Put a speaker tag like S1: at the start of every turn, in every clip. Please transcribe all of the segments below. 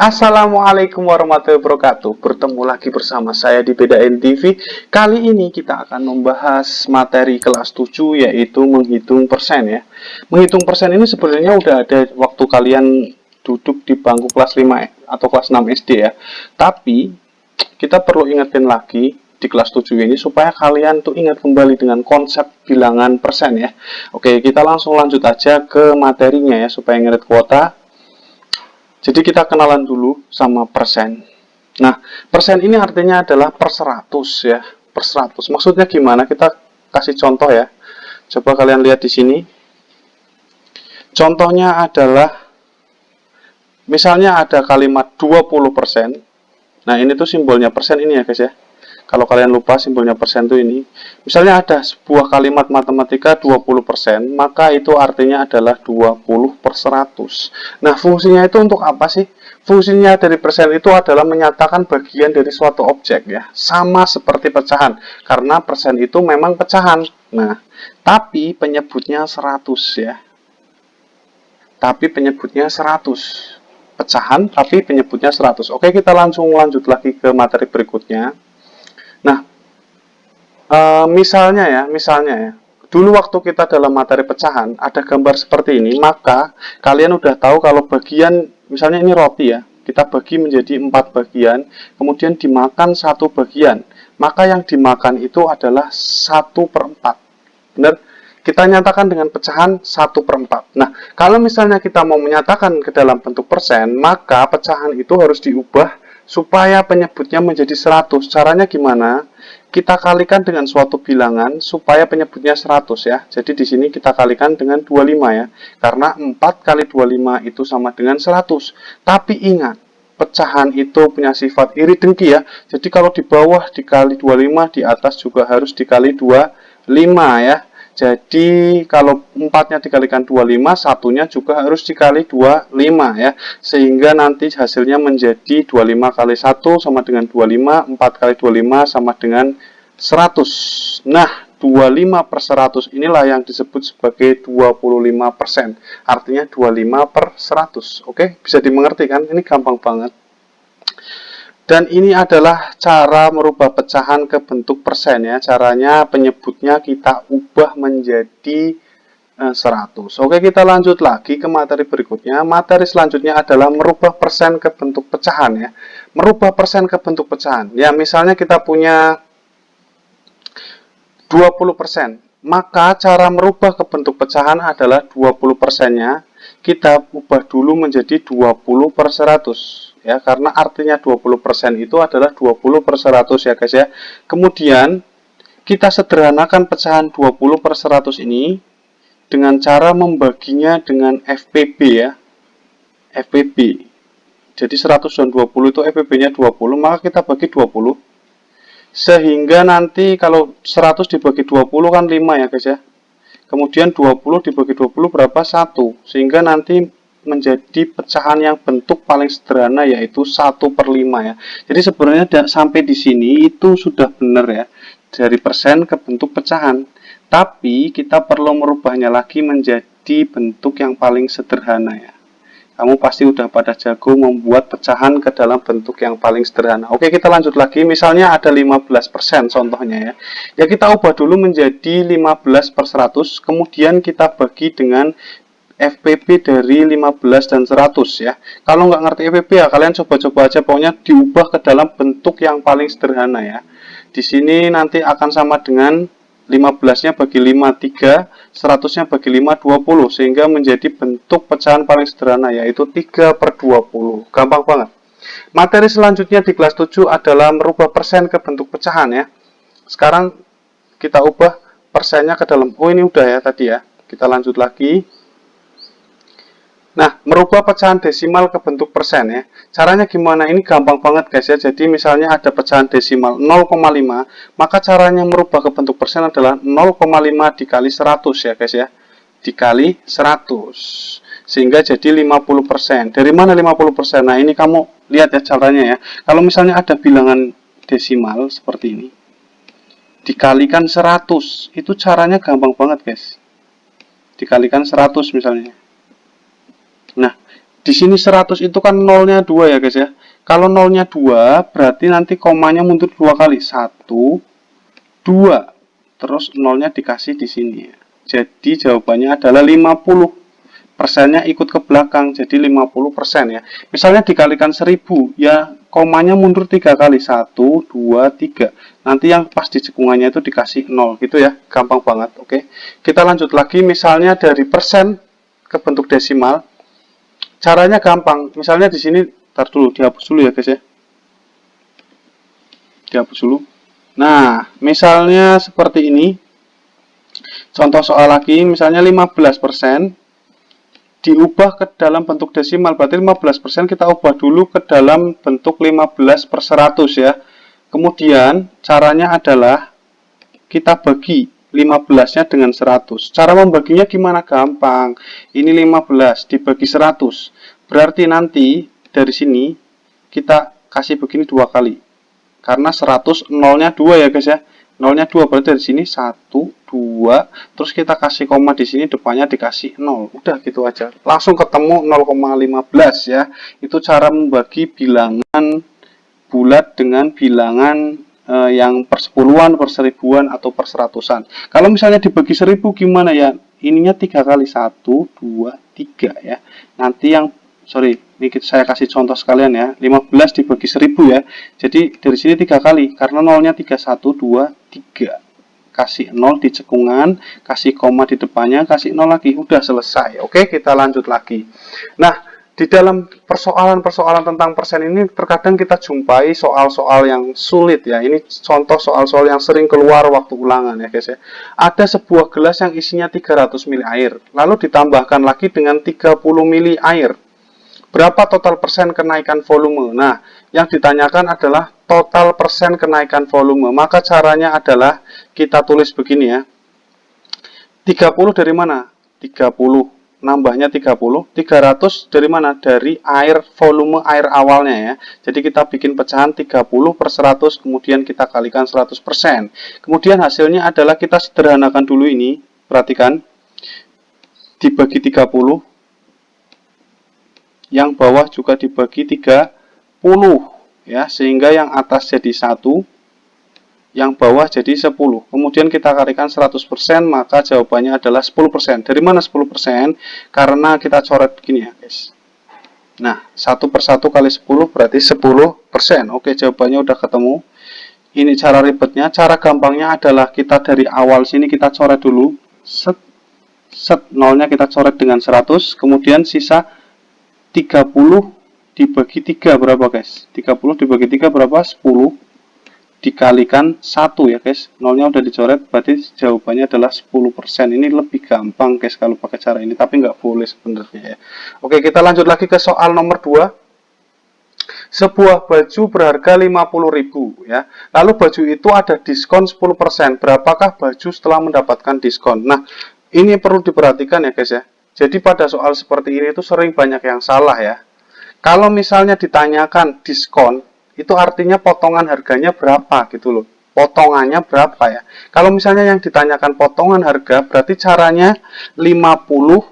S1: Assalamualaikum warahmatullahi wabarakatuh. Bertemu lagi bersama saya di Bedain TV. Kali ini kita akan membahas materi kelas 7 yaitu menghitung persen ya. Menghitung persen ini sebenarnya udah ada waktu kalian duduk di bangku kelas 5 atau kelas 6 SD ya. Tapi kita perlu ingetin lagi di kelas 7 ini supaya kalian tuh ingat kembali dengan konsep bilangan persen ya. Oke, kita langsung lanjut aja ke materinya ya supaya ingat kuota. Jadi kita kenalan dulu sama persen. Nah, persen ini artinya adalah per 100 ya, per 100. Maksudnya gimana? Kita kasih contoh ya. Coba kalian lihat di sini. Contohnya adalah misalnya ada kalimat 20%. Nah, ini tuh simbolnya persen ini ya, guys ya. Kalau kalian lupa simbolnya persen tuh ini. Misalnya ada sebuah kalimat matematika 20%, maka itu artinya adalah 20 per 100. Nah, fungsinya itu untuk apa sih? Fungsinya dari persen itu adalah menyatakan bagian dari suatu objek ya. Sama seperti pecahan, karena persen itu memang pecahan. Nah, tapi penyebutnya 100 ya. Tapi penyebutnya 100. Pecahan, tapi penyebutnya 100. Oke, kita langsung lanjut lagi ke materi berikutnya. Nah, misalnya ya, dulu waktu kita dalam materi pecahan ada gambar seperti ini, maka kalian udah tahu kalau bagian, misalnya ini roti ya, kita bagi menjadi 4 bagian, kemudian dimakan 1 bagian, maka yang dimakan itu adalah 1/4. Benar? Kita nyatakan dengan pecahan 1/4. Nah, kalau misalnya kita mau menyatakan ke dalam bentuk persen, maka pecahan itu harus diubah supaya penyebutnya menjadi 100. Caranya gimana? Kita kalikan dengan suatu bilangan supaya penyebutnya 100 ya. Jadi di sini kita kalikan dengan 25 ya. Karena 4 kali 25 itu sama dengan 100. Tapi ingat, pecahan itu punya sifat iri dengki ya. Jadi kalau di bawah dikali 25, di atas juga harus dikali 25 ya. Jadi kalau 4-nya dikalikan 25, satunya juga harus dikali 25 ya. Sehingga nanti hasilnya menjadi 25 kali 1 sama dengan 25, 4 kali 25 sama dengan 100. Nah, 25 per 100 inilah yang disebut sebagai 25%. Artinya 25 per 100. Oke, bisa dimengerti kan? Ini gampang banget. Dan ini adalah cara merubah pecahan ke bentuk persen ya. Caranya penyebutnya kita ubah menjadi 100. Oke, kita lanjut lagi ke materi berikutnya. Materi selanjutnya adalah merubah persen ke bentuk pecahan ya. Merubah persen ke bentuk pecahan. Ya, misalnya kita punya 20%. Maka cara merubah ke bentuk pecahan adalah 20%-nya kita ubah dulu menjadi 20 per 100 ya, karena artinya 20% itu adalah 20 per 100 ya guys ya. Kemudian kita sederhanakan pecahan 20 per 100 ini dengan cara membaginya dengan FPB ya. FPB. Jadi 100 dan 20 itu FPB-nya 20, maka kita bagi 20. Sehingga nanti kalau 100 dibagi 20 kan 5 ya guys ya. Kemudian 20 dibagi 20 berapa? 1. Sehingga nanti menjadi pecahan yang bentuk paling sederhana yaitu 1/5 ya. Jadi sebenarnya sampai di sini itu sudah benar ya. Dari persen ke bentuk pecahan. Tapi kita perlu merubahnya lagi menjadi bentuk yang paling sederhana ya. Kamu pasti udah pada jago membuat pecahan ke dalam bentuk yang paling sederhana. Oke, kita lanjut lagi. Misalnya ada 15% contohnya ya. Ya kita ubah dulu menjadi 15 per 100. Kemudian kita bagi dengan FPB dari 15 dan 100 ya. Kalau nggak ngerti FPB ya kalian coba-coba aja. Pokoknya diubah ke dalam bentuk yang paling sederhana ya. Di sini nanti akan sama dengan 15-nya bagi 5, 3, 100-nya bagi 5, 20, sehingga menjadi bentuk pecahan paling sederhana, yaitu 3 per 20. Gampang banget. Materi selanjutnya di kelas 7 adalah merubah persen ke bentuk pecahan ya. Sekarang kita ubah persennya ke dalam, oh ini udah ya tadi ya. Kita lanjut lagi. Nah, merubah pecahan desimal ke bentuk persen ya. Caranya gimana? Ini gampang banget guys ya. Jadi misalnya ada pecahan desimal 0,5, maka caranya merubah ke bentuk persen adalah 0,5 dikali 100 ya guys ya. Dikali 100. Sehingga jadi 50%. Dari mana 50%? Nah, ini kamu lihat ya caranya ya. Kalau misalnya ada bilangan desimal seperti ini, dikalikan 100, itu caranya gampang banget guys. Dikalikan 100 misalnya. Nah, Di sini 100 itu kan nolnya 2 ya guys ya. Kalau nolnya 2 berarti nanti komanya mundur 2 kali. 1, 2. Terus nolnya dikasih di sini ya. Jadi jawabannya adalah 50. Persennya ikut ke belakang, jadi 50% ya. Misalnya dikalikan 1000, ya komanya mundur 3 kali. 1, 2, 3. Nanti yang pas di cekungannya itu dikasih 0 gitu ya. Gampang banget, oke. Kita lanjut lagi, misalnya dari persen ke bentuk desimal. Caranya gampang. Misalnya di sini, tar dulu, dihapus dulu ya guys ya. Dihapus dulu. Nah, misalnya seperti ini. Contoh soal lagi, misalnya 15% diubah ke dalam bentuk desimal, berarti 15% kita ubah dulu ke dalam bentuk 15/100 ya. Kemudian caranya adalah kita bagi 15-nya dengan 100. Cara membaginya gimana? Gampang. Ini 15 dibagi 100. Berarti nanti dari sini kita kasih begini 2 kali. Karena 100 nolnya 2 ya guys ya. Nolnya 2 berarti dari sini 1, 2, terus kita kasih koma di sini, depannya dikasih 0. Udah gitu aja. Langsung ketemu 0,15 ya. Itu cara membagi bilangan bulat dengan bilangan yang per 10-an, per 1000-an atau per 100-an. Kalau misalnya dibagi 1000 gimana ya? Ininya 3 kali, 1, 2, 3 ya. Nanti yang ini saya kasih contoh sekalian ya. 15 dibagi 1000 ya. Jadi dari sini 3 kali karena nolnya 3, 1, 2, 3. Kasih 0 di cekungan, kasih koma di depannya, kasih 0 lagi. Udah selesai. Oke, kita lanjut lagi. Nah, di dalam persoalan-persoalan tentang persen ini terkadang kita jumpai soal-soal yang sulit ya. Ini contoh soal-soal yang sering keluar waktu ulangan ya guys ya. Ada sebuah gelas yang isinya 300 ml air, lalu ditambahkan lagi dengan 30 ml air. Berapa total persen kenaikan volume? Nah, yang ditanyakan adalah total persen kenaikan volume. Maka caranya adalah kita tulis begini ya. 30 dari mana? 30. Nambahnya 30. 300 dari mana? Dari air, volume air awalnya ya. Jadi kita bikin pecahan 30 per 100, kemudian kita kalikan 100%. Kemudian hasilnya adalah kita sederhanakan dulu ini. Perhatikan. Dibagi 30. Yang bawah juga dibagi 30 ya, sehingga yang atas jadi 1, yang bawah jadi 10. Kemudian kita kalikan 100%, maka jawabannya adalah 10%. Dari mana 10%? Karena kita coret begini ya guys. Nah, 1 per 1 kali 10 berarti 10%. Oke, jawabannya udah ketemu. Ini cara ribetnya. Cara gampangnya adalah kita dari awal sini kita coret dulu. Set, nolnya kita coret dengan 100, kemudian sisa 30 dibagi 3 berapa guys? 30 dibagi 3 berapa? 10 dikalikan 1 ya guys. Nolnya udah dicoret, berarti jawabannya adalah 10%. Ini lebih gampang guys kalau pakai cara ini, tapi nggak boleh sebenarnya ya. Oke, kita lanjut lagi ke soal nomor 2. Sebuah baju berharga 50.000 ya. Lalu baju itu ada diskon 10%. Berapakah baju setelah mendapatkan diskon? Nah, ini perlu diperhatikan ya guys ya. Jadi pada soal seperti ini itu sering banyak yang salah ya. Kalau misalnya ditanyakan diskon, itu artinya potongan harganya berapa gitu loh. Potongannya berapa ya. Kalau misalnya yang ditanyakan potongan harga, berarti caranya 50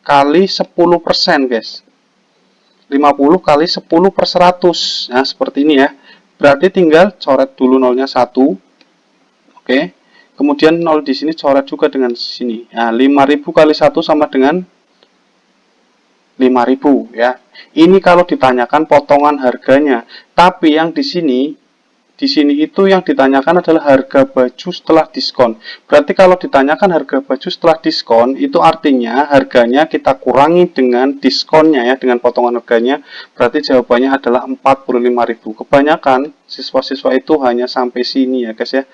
S1: kali 10% guys. 50 kali 10 per 100. Nah, seperti ini ya. Berarti tinggal coret dulu nolnya 1. Oke. Kemudian 0 di sini coret juga dengan sini. Nah, 5000 kali 1 sama dengan 5000 ya. Ini kalau ditanyakan potongan harganya. Tapi yang di sini itu yang ditanyakan adalah harga baju setelah diskon. Berarti kalau ditanyakan harga baju setelah diskon, itu artinya harganya kita kurangi dengan diskonnya ya, dengan potongan harganya. Berarti jawabannya adalah 45.000. Kebanyakan siswa-siswa itu hanya sampai sini ya guys ya.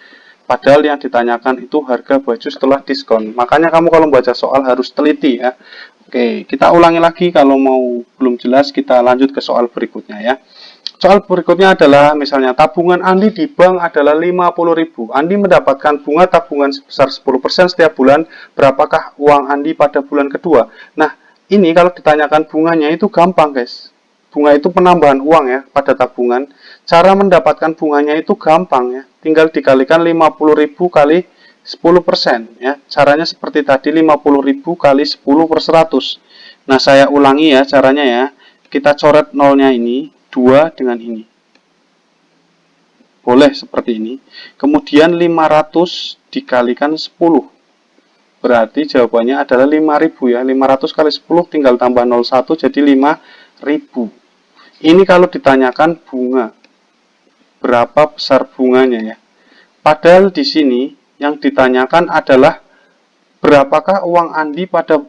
S1: Padahal yang ditanyakan itu harga baju setelah diskon. Makanya kamu kalau membaca soal harus teliti ya. Oke, kita ulangi lagi. Kalau mau belum jelas, kita lanjut ke soal berikutnya ya. Soal berikutnya adalah misalnya tabungan Andi di bank adalah 50.000. Andi mendapatkan bunga tabungan sebesar 10% setiap bulan. Berapakah uang Andi pada bulan kedua? Nah, ini kalau ditanyakan bunganya itu gampang guys. Bunga itu penambahan uang ya pada tabungan. Cara mendapatkan bunganya itu gampang ya. Tinggal dikalikan 50.000 kali 10% ya. Caranya seperti tadi 50.000 kali 10 per 100. Nah, saya ulangi ya caranya ya. Kita coret nolnya ini, 2 dengan ini. Boleh seperti ini. Kemudian 500 dikalikan 10. Berarti jawabannya adalah 5.000 ya. 500 kali 10 tinggal tambah 01 jadi 5.000. Ini kalau ditanyakan bunga. Berapa besar bunganya ya. Padahal di sini yang ditanyakan adalah berapakah uang Andi pada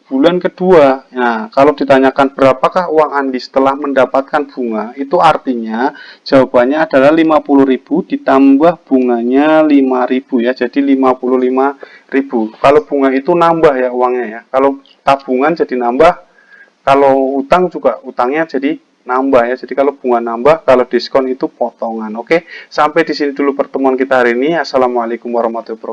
S1: bulan kedua. Nah, kalau ditanyakan berapakah uang Andi setelah mendapatkan bunga, itu artinya jawabannya adalah 50.000 ditambah bunganya 5.000 ya. Jadi 55.000. Kalau bunga itu nambah ya uangnya ya. Kalau tabungan jadi nambah, kalau utang juga utangnya jadi nambah ya. Jadi kalau bunga nambah, kalau diskon itu potongan. Oke, sampai di sini dulu pertemuan kita hari ini. Assalamualaikum warahmatullahi wabarakatuh.